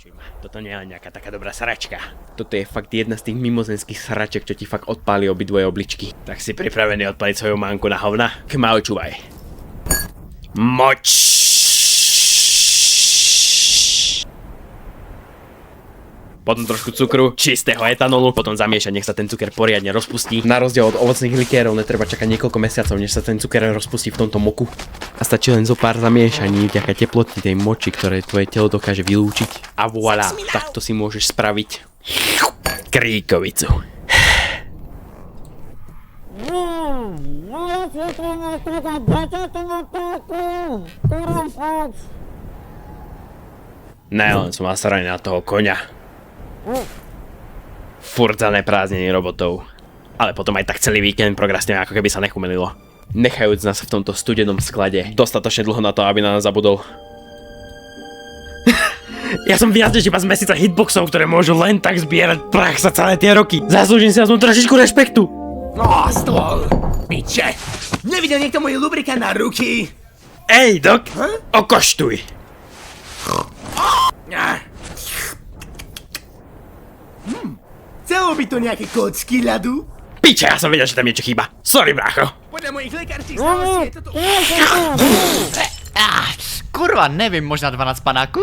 Počuj ma, toto nie je nejaká taká dobrá sračka. Toto je fakt jedna z tých mimozenských sraček, čo ti fakt odpáli obidvoje obličky. Tak si pripravený odpaliť svoju manku na hovna? Kmau, čúvaj. Moč! Potom trošku cukru, čistého etanolu, potom zamiešať, nech sa ten cuker poriadne rozpustí. Na rozdiel od ovocných likérov netreba čakať niekoľko mesiacov, než sa ten cuker rozpustí v tomto moku. A stačí len zo pár zamiešaní vďaka teploty tej moči, ktoré tvoje telo dokáže vylúčiť. A voilà, takto si môžeš spraviť kríkovicu. Ne, len som nasraný na toho koňa. Furt zaneprázdnený robotov. Ale potom aj tak celý víkend progresujeme, ako keby sa nechumelilo. Nechajúc nás v tomto studenom sklade dostatočne dlho na to, aby na nás zabudol. Ja som viac než iba z mesiaca hitboxov, ktoré môžu len tak zbierať prach za celé tie roky. Zaslúžim si aspoň trošičku rešpektu. No, stôl! Piče! Nevidel niekto môj lubrikant na ruky? Ej, Dok, okoštuj. Chcelo by to nejaké kocky ľadu? Piče, ja som vedel, že tam niečo chýba. Sorry, brácho. Podľa mojich lekárskych znalostí je toto... Kurva, nevím, možná 12 panáku?